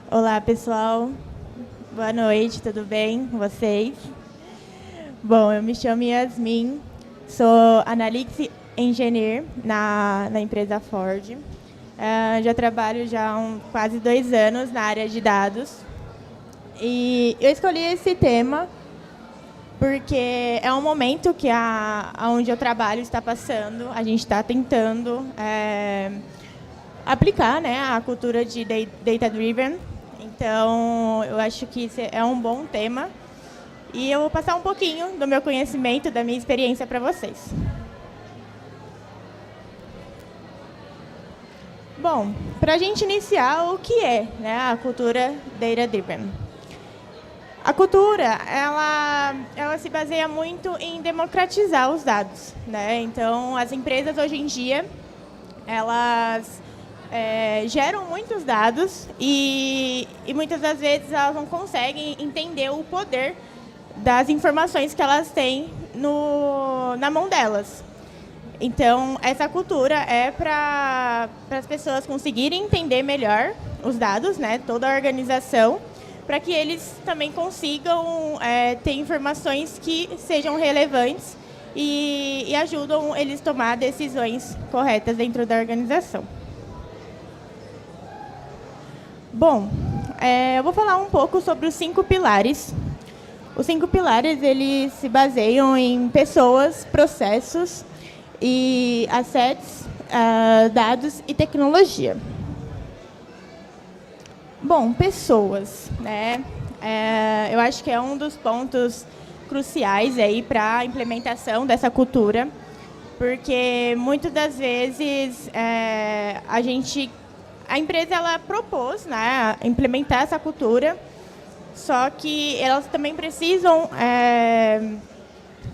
Olá, pessoal. Boa noite, tudo bem com vocês? Bom, eu me chamo Yasmin, sou Analytics Engineer na empresa Ford. Já trabalho já há quase 2 anos na área de dados. E eu escolhi esse tema porque é um momento que onde eu trabalho está passando. A gente está tentando aplicar, né, a cultura de data-driven. Então, eu acho que isso é um bom tema. E eu vou passar um pouquinho do meu conhecimento, da minha experiência para vocês. Bom, para a gente iniciar, o que é, né, a cultura data-driven? A cultura, ela se baseia muito em democratizar os dados, né? Então, as empresas hoje em dia, elas geram muitos dados e muitas das vezes elas não conseguem entender o poder das informações que elas têm na mão delas. Então, essa cultura é para as pessoas conseguirem entender melhor os dados, né, toda a organização, para que eles também consigam ter informações que sejam relevantes e ajudam eles a tomar decisões corretas dentro da organização. Bom, eu vou falar um pouco sobre os 5 pilares. Os 5 pilares, eles se baseiam em pessoas, processos, e assets, dados e tecnologia. Bom, pessoas, né? Eu acho que é um dos pontos cruciais aí para a implementação dessa cultura, porque muitas das vezes a empresa ela propôs, né, implementar essa cultura, só que elas também precisam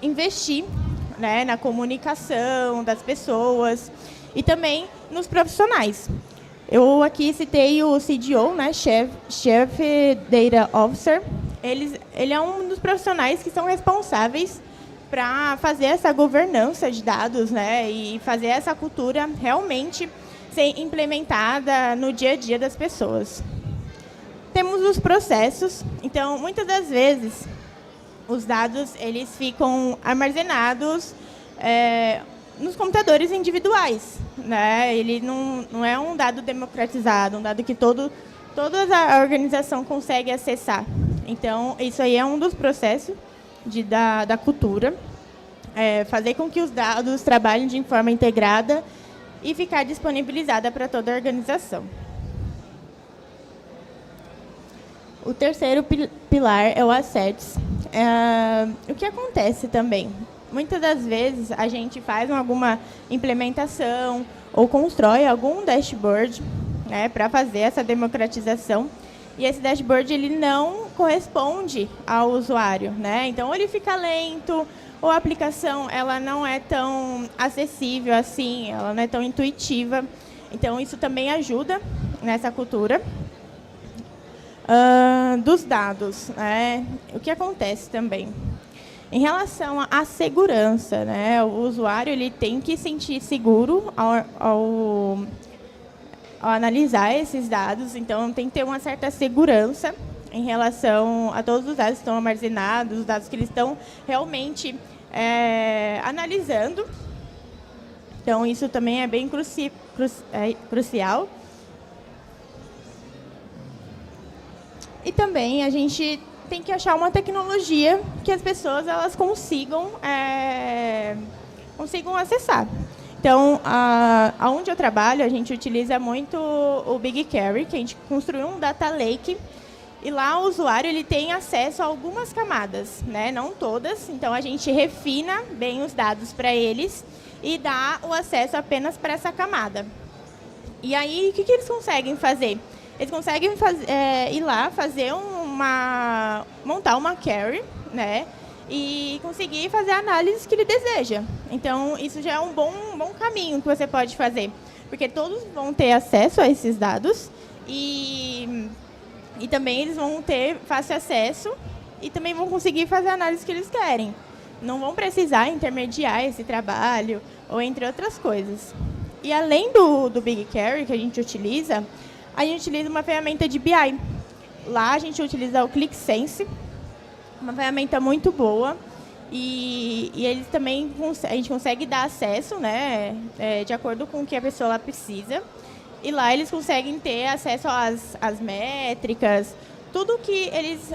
investir, né, na comunicação das pessoas e também nos profissionais. Eu aqui citei o CDO, né, Chief Data Officer. Ele é um dos profissionais que são responsáveis para fazer essa governança de dados, né, e fazer essa cultura realmente ser implementada no dia a dia das pessoas. Temos os processos. Então, muitas das vezes, os dados eles ficam armazenados nos computadores individuais, né? Ele não é um dado democratizado, um dado que toda a organização consegue acessar. Então, isso aí é um dos processos da cultura, fazer com que os dados trabalhem de forma integrada e ficar disponibilizada para toda a organização. O terceiro pilar é o assets. O que acontece também? Muitas das vezes a gente faz alguma implementação ou constrói algum dashboard, né, para fazer essa democratização. E esse dashboard ele não corresponde ao usuário, né? Então, ele fica lento, ou a aplicação ela não é tão acessível assim, ela não é tão intuitiva. Então, isso também ajuda nessa cultura. Dos dados, né? O que acontece também? Em relação à segurança, né? O usuário ele tem que sentir seguro ao analisar esses dados, então tem que ter uma certa segurança em relação a todos os dados que estão armazenados, os dados que eles estão realmente analisando. Então, isso também é bem crucial. E também a gente tem que achar uma tecnologia que as pessoas elas consigam acessar. Então, aonde eu trabalho, a gente utiliza muito o BigQuery, que a gente construiu um data lake, e lá o usuário ele tem acesso a algumas camadas, né? Não todas. Então, a gente refina bem os dados para eles e dá o acesso apenas para essa camada. E aí, o que eles conseguem fazer? Eles conseguem ir lá, montar uma query, né, e conseguir fazer a análise que ele deseja. Então, isso já é um bom caminho que você pode fazer, porque todos vão ter acesso a esses dados e também eles vão ter fácil acesso e também vão conseguir fazer a análise que eles querem. Não vão precisar intermediar esse trabalho, ou entre outras coisas. E além do BigQuery que a gente utiliza uma ferramenta de BI. lá a gente utiliza o ClickSense, uma ferramenta muito boa. E eles também, a gente consegue dar acesso, né, de acordo com o que a pessoa lá precisa. E lá eles conseguem ter acesso às métricas, tudo que eles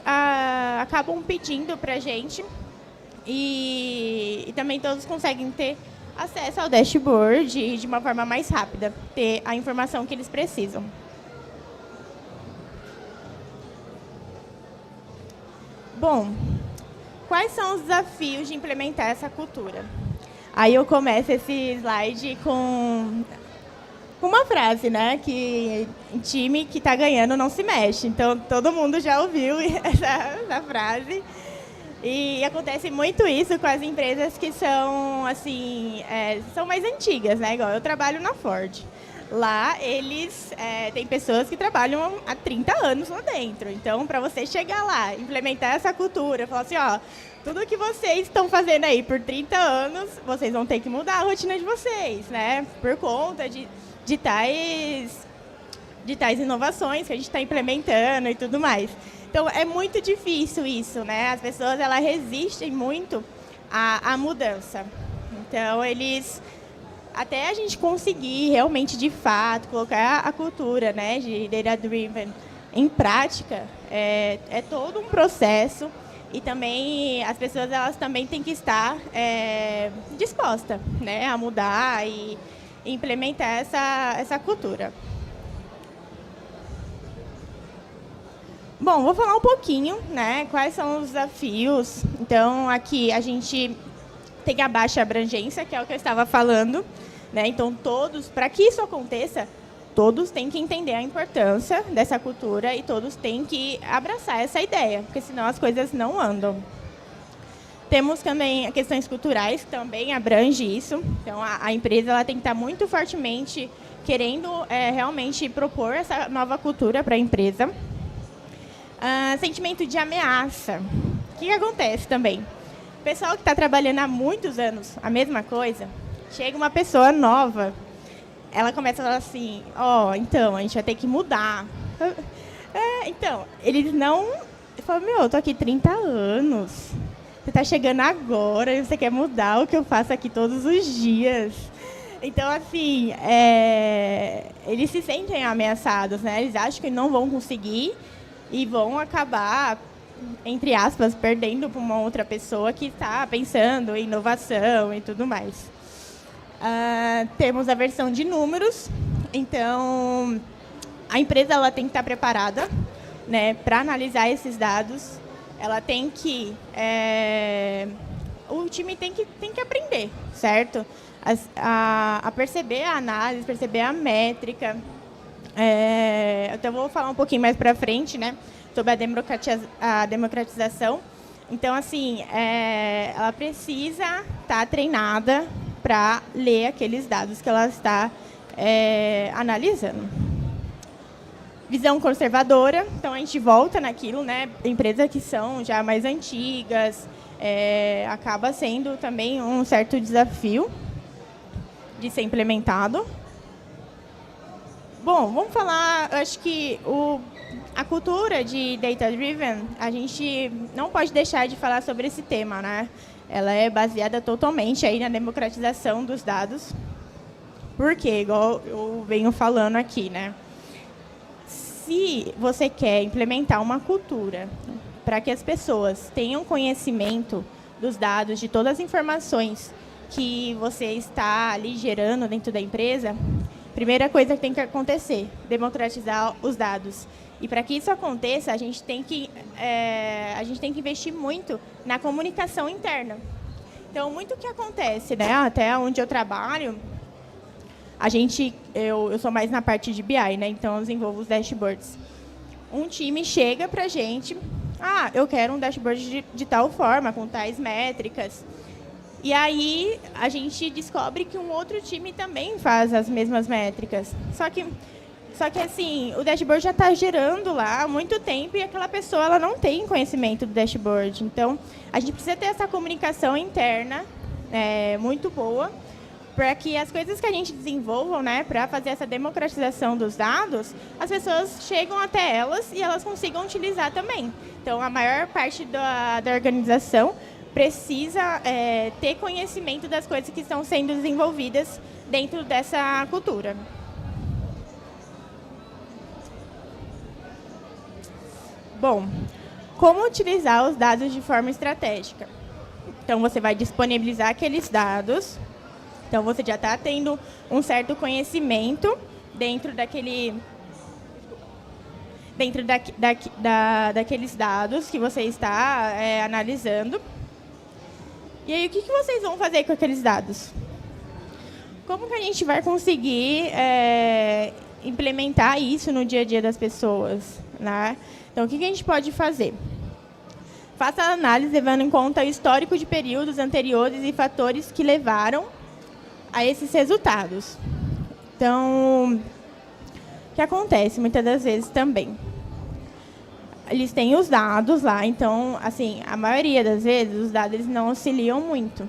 acabam pedindo para a gente. E também todos conseguem ter acesso ao dashboard de uma forma mais rápida, ter a informação que eles precisam. Bom, quais são os desafios de implementar essa cultura? Aí eu começo esse slide com uma frase, né? Que time que está ganhando não se mexe. Então, todo mundo já ouviu essa frase. E acontece muito isso com as empresas que são, assim, são mais antigas, né? Igual eu trabalho na Ford. Lá, eles têm pessoas que trabalham há 30 anos lá dentro. Então, para você chegar lá, implementar essa cultura, falar assim, ó, tudo que vocês estão fazendo aí por 30 anos, vocês vão ter que mudar a rotina de vocês, né? Por conta de tais inovações que a gente está implementando e tudo mais. Então, é muito difícil isso, né? As pessoas, elas resistem muito à mudança. Então, até a gente conseguir realmente, de fato, colocar a cultura, né, de data-driven em prática, é todo um processo. E também as pessoas, elas também têm que estar dispostas, né, a mudar e implementar essa cultura. Bom, vou falar um pouquinho, né, quais são os desafios. Então, aqui a gente tem a baixa abrangência, que é o que eu estava falando, né? Então, para que isso aconteça, todos têm que entender a importância dessa cultura e todos têm que abraçar essa ideia, porque senão as coisas não andam. Temos também questões culturais, que também abrange isso. Então, a empresa ela tem que estar muito fortemente querendo realmente propor essa nova cultura para a empresa. Sentimento de ameaça. O que acontece também? O pessoal que está trabalhando há muitos anos a mesma coisa, chega uma pessoa nova, ela começa a falar assim, então, a gente vai ter que mudar. Então, eles não... Eu falo, eu tô aqui 30 anos, você está chegando agora e você quer mudar o que eu faço aqui todos os dias. Então, assim, eles se sentem ameaçados, né? Eles acham que não vão conseguir e vão acabar, entre aspas, perdendo para uma outra pessoa que está pensando em inovação e tudo mais. Temos a versão de números. Então, a empresa ela tem que estar preparada, né, para analisar esses dados. Ela tem que... o time tem que aprender, certo? A perceber a análise, perceber a métrica. Então, vou falar um pouquinho mais para frente, né, sobre a democratização. Então, assim, ela precisa estar treinada para ler aqueles dados que ela está analisando. Visão conservadora. Então, a gente volta naquilo, né, empresas que são já mais antigas, acaba sendo também um certo desafio de ser implementado. Bom, vamos falar, acho que a cultura de data-driven, a gente não pode deixar de falar sobre esse tema, né? Ela é baseada totalmente aí na democratização dos dados. Por quê? Igual eu venho falando aqui, né? Se você quer implementar uma cultura para que as pessoas tenham conhecimento dos dados, de todas as informações que você está ali gerando dentro da empresa, primeira coisa que tem que acontecer, democratizar os dados. E para que isso aconteça, a gente tem que investir muito na comunicação interna. Então, muito o que acontece, né? Até onde eu trabalho, eu sou mais na parte de BI, né? Então, eu desenvolvo os dashboards. Um time chega para a gente, eu quero um dashboard de tal forma, com tais métricas. E aí, a gente descobre que um outro time também faz as mesmas métricas. Só que assim, o dashboard já está gerando lá há muito tempo e aquela pessoa ela não tem conhecimento do dashboard. Então, a gente precisa ter essa comunicação interna muito boa para que as coisas que a gente desenvolva, né, para fazer essa democratização dos dados, as pessoas chegam até elas e elas consigam utilizar também. Então, a maior parte da organização precisa ter conhecimento das coisas que estão sendo desenvolvidas dentro dessa cultura. Bom, como utilizar os dados de forma estratégica? Então, você vai disponibilizar aqueles dados. Então, você já está tendo um certo conhecimento dentro daqueles dados que você está analisando. E aí, o que vocês vão fazer com aqueles dados? Como que a gente vai conseguir implementar isso no dia a dia das pessoas, né? Então, o que a gente pode fazer? Faça a análise levando em conta o histórico de períodos anteriores e fatores que levaram a esses resultados. Então, o que acontece muitas das vezes também? Eles têm os dados lá, então, assim, a maioria das vezes os dados eles não auxiliam muito.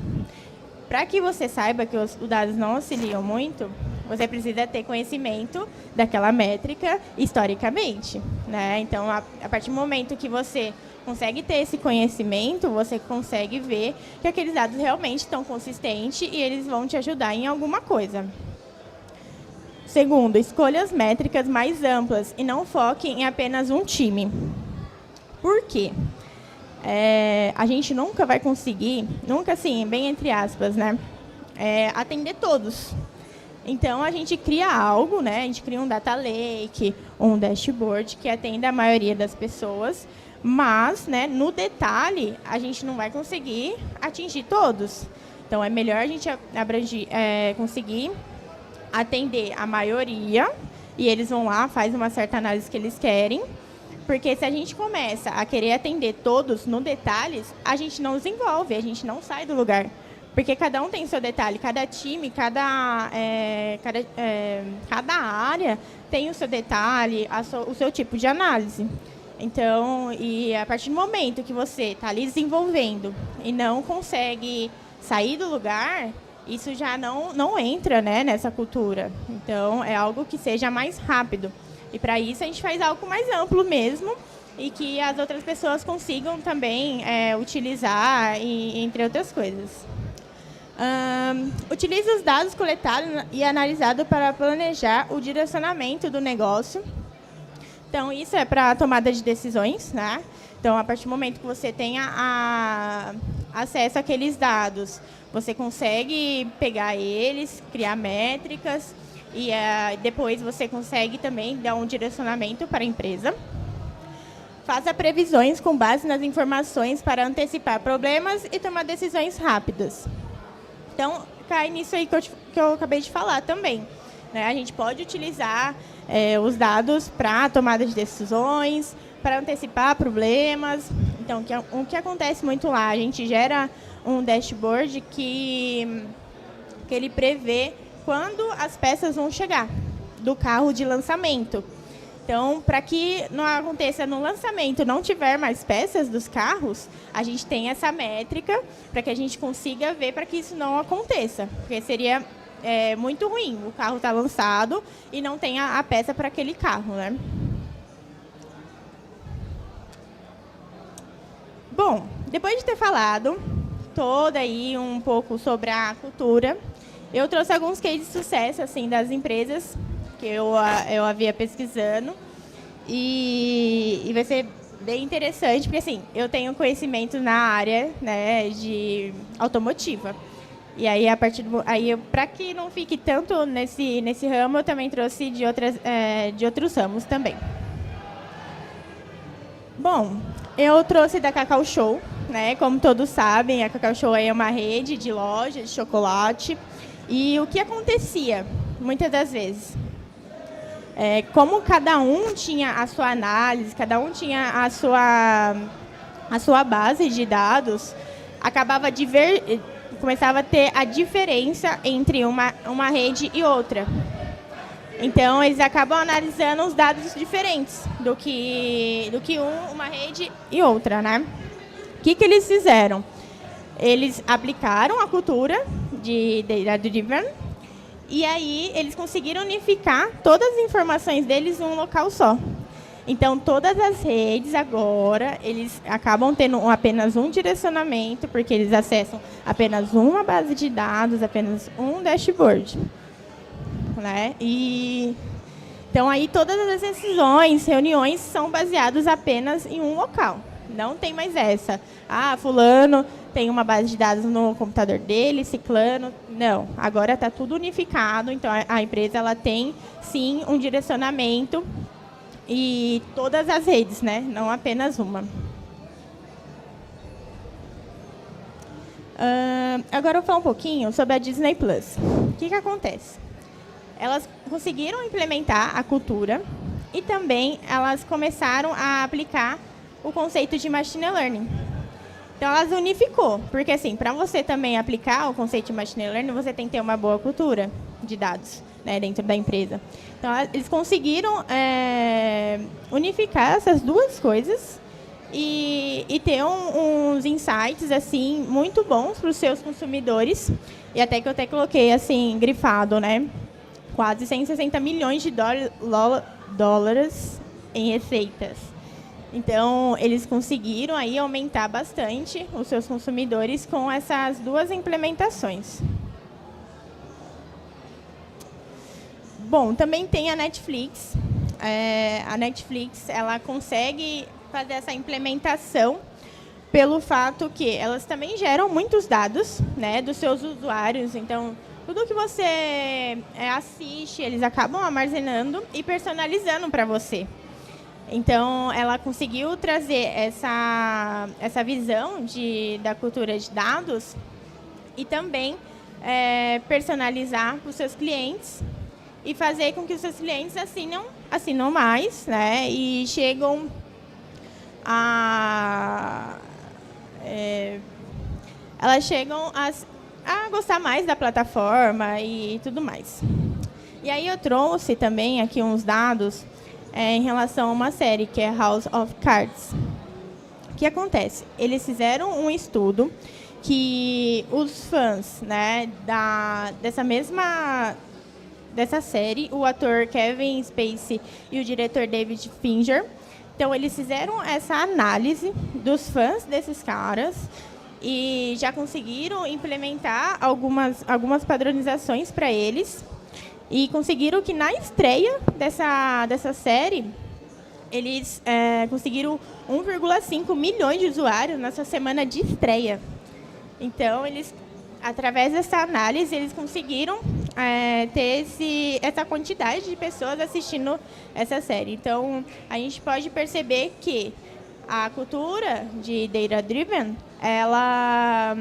Para que você saiba que os dados não auxiliam muito, você precisa ter conhecimento daquela métrica historicamente, né? Então, a partir do momento que você consegue ter esse conhecimento, você consegue ver que aqueles dados realmente estão consistentes e eles vão te ajudar em alguma coisa. Segundo, escolha as métricas mais amplas e não foque em apenas um time. Por quê? A gente nunca vai conseguir, nunca assim, bem entre aspas, né, atender todos. Então, a gente cria algo, né, a gente cria um data lake, um dashboard que atenda a maioria das pessoas, mas, né, no detalhe, a gente não vai conseguir atingir todos. Então, é melhor a gente conseguir atender a maioria, e eles vão lá, faz uma certa análise que eles querem, porque se a gente começa a querer atender todos no detalhes, a gente não desenvolve, a gente não sai do lugar. Porque cada um tem seu detalhe, cada time, cada área tem o seu detalhe, o seu tipo de análise. Então, e a partir do momento que você está ali desenvolvendo e não consegue sair do lugar, isso já não entra, né, nessa cultura. Então, é algo que seja mais rápido. E para isso a gente faz algo mais amplo mesmo e que as outras pessoas consigam também utilizar, entre outras coisas. Utilize os dados coletados e analisados para planejar o direcionamento do negócio. Então, isso é para a tomada de decisões, né? Então, a partir do momento que você tenha acesso àqueles dados, você consegue pegar eles, criar métricas e depois você consegue também dar um direcionamento para a empresa. Faça previsões com base nas informações para antecipar problemas e tomar decisões rápidas. Então, cai nisso aí que eu acabei de falar também, né? A gente pode utilizar os dados para tomada de decisões, para antecipar problemas. Então, o que acontece muito lá? A gente gera um dashboard que ele prevê quando as peças vão chegar do carro de lançamento. Então, para que não aconteça no lançamento, não tiver mais peças dos carros, a gente tem essa métrica para que a gente consiga ver para que isso não aconteça. Porque seria muito ruim o carro estar lançado e não tem a peça para aquele carro, né? Bom, depois de ter falado toda aí um pouco sobre a cultura, eu trouxe alguns cases de sucesso assim, das empresas que eu havia pesquisando e vai ser bem interessante, porque assim, eu tenho conhecimento na área, né, de automotiva. E aí, para que não fique tanto nesse ramo, eu também trouxe de outros ramos também. Bom, eu trouxe da Cacau Show, né? Como todos sabem, a Cacau Show é uma rede de lojas de chocolate. E o que acontecia, muitas das vezes? Como cada um tinha a sua análise, cada um tinha a sua base de dados, começava a ter a diferença entre uma rede e outra. Então, eles acabam analisando os dados diferentes do que uma rede e outra, né? O que eles fizeram? Eles aplicaram a cultura de Data Driven. E aí, eles conseguiram unificar todas as informações deles em um local só. Então, todas as redes agora, eles acabam tendo apenas um direcionamento, porque eles acessam apenas uma base de dados, apenas um dashboard. Né? Então, aí todas as decisões, reuniões são baseadas apenas em um local. Não tem mais essa. Fulano tem uma base de dados no computador dele, ciclano. Não, agora está tudo unificado. Então, a empresa ela tem, sim, um direcionamento e todas as redes, né? Não apenas uma. Agora eu vou falar um pouquinho sobre a Disney Plus. O que acontece? Elas conseguiram implementar a cultura e também elas começaram a aplicar o conceito de machine learning. Então, elas unificou, porque assim, para você também aplicar o conceito de machine learning, você tem que ter uma boa cultura de dados, né, dentro da empresa. Então, eles conseguiram unificar essas duas coisas e ter uns insights assim muito bons para os seus consumidores. E até que eu até coloquei assim grifado, né? Quase 160 milhões de dólares em receitas. Então, eles conseguiram aí aumentar bastante os seus consumidores com essas duas implementações. Bom, também tem a Netflix. A Netflix ela consegue fazer essa implementação pelo fato que elas também geram muitos dados, né, dos seus usuários. Então, tudo que você assiste, eles acabam armazenando e personalizando para você. Então, ela conseguiu trazer essa visão da cultura de dados e também personalizar para os seus clientes e fazer com que os seus clientes assinam mais, né? E chegam elas chegam a gostar mais da plataforma e tudo mais. E aí eu trouxe também aqui uns dados em relação a uma série que é House of Cards. O que acontece? Eles fizeram um estudo que os fãs, né, dessa série, o ator Kevin Spacey e o diretor David Fincher, então eles fizeram essa análise dos fãs desses caras e já conseguiram implementar algumas padronizações para eles. E conseguiram que, na estreia dessa série, eles conseguiram 1,5 milhões de usuários nessa semana de estreia. Então, através dessa análise, eles conseguiram ter essa quantidade de pessoas assistindo essa série. Então, a gente pode perceber que a cultura de Data Driven, ela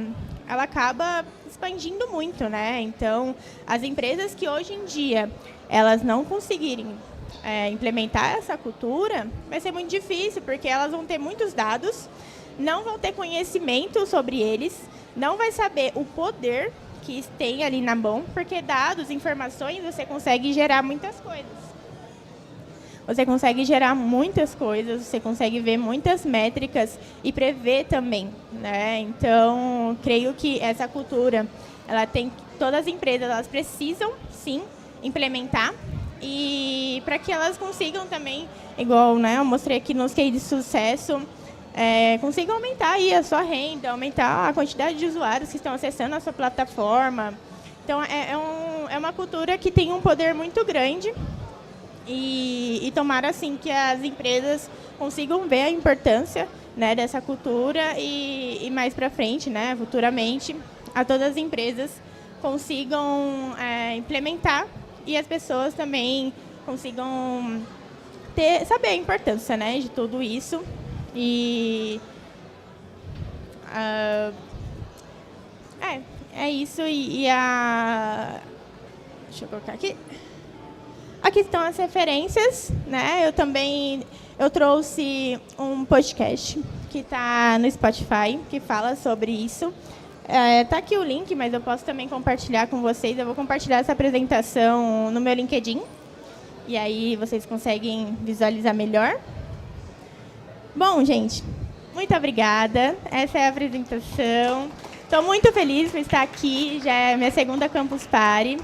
acaba expandindo muito, né? Então, as empresas que hoje em dia elas não conseguirem implementar essa cultura, vai ser muito difícil, porque elas vão ter muitos dados, não vão ter conhecimento sobre eles, não vai saber o poder que tem ali na mão, porque dados, informações, você consegue gerar muitas coisas. Você consegue gerar muitas coisas, você consegue ver muitas métricas e prever também, né? Então, creio que essa cultura, todas as empresas elas precisam, sim, implementar e para que elas consigam também, igual, né, eu mostrei aqui nos cases de sucesso, consigam aumentar aí a sua renda, aumentar a quantidade de usuários que estão acessando a sua plataforma. Então, é uma cultura que tem um poder muito grande. E tomara, assim, que as empresas consigam ver a importância, né, dessa cultura e mais para frente, né, futuramente, todas as empresas consigam implementar e as pessoas também consigam saber a importância, né, de tudo isso. E é isso. Deixa eu colocar aqui. Aqui estão as referências, né? Eu trouxe um podcast que está no Spotify, que fala sobre isso. Está aqui o link, mas eu posso também compartilhar com vocês. Eu vou compartilhar essa apresentação no meu LinkedIn. E aí vocês conseguem visualizar melhor. Bom, gente, muito obrigada. Essa é a apresentação. Estou muito feliz por estar aqui, já é minha segunda Campus Party.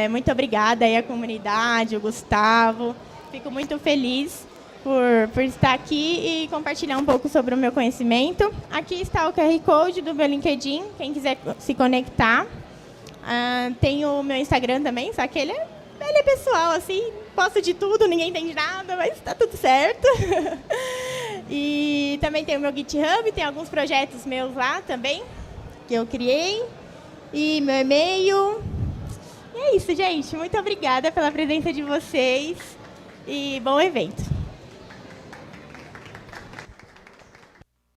Muito obrigada aí à comunidade, o Gustavo. Fico muito feliz por estar aqui e compartilhar um pouco sobre o meu conhecimento. Aqui está o QR Code do meu LinkedIn, quem quiser se conectar. Tem o meu Instagram também, só que ele é pessoal, assim, posto de tudo, ninguém entende nada, mas está tudo certo. E também tem o meu GitHub, tem alguns projetos meus lá também, que eu criei. E meu e-mail. E é isso, gente. Muito obrigada pela presença de vocês e bom evento.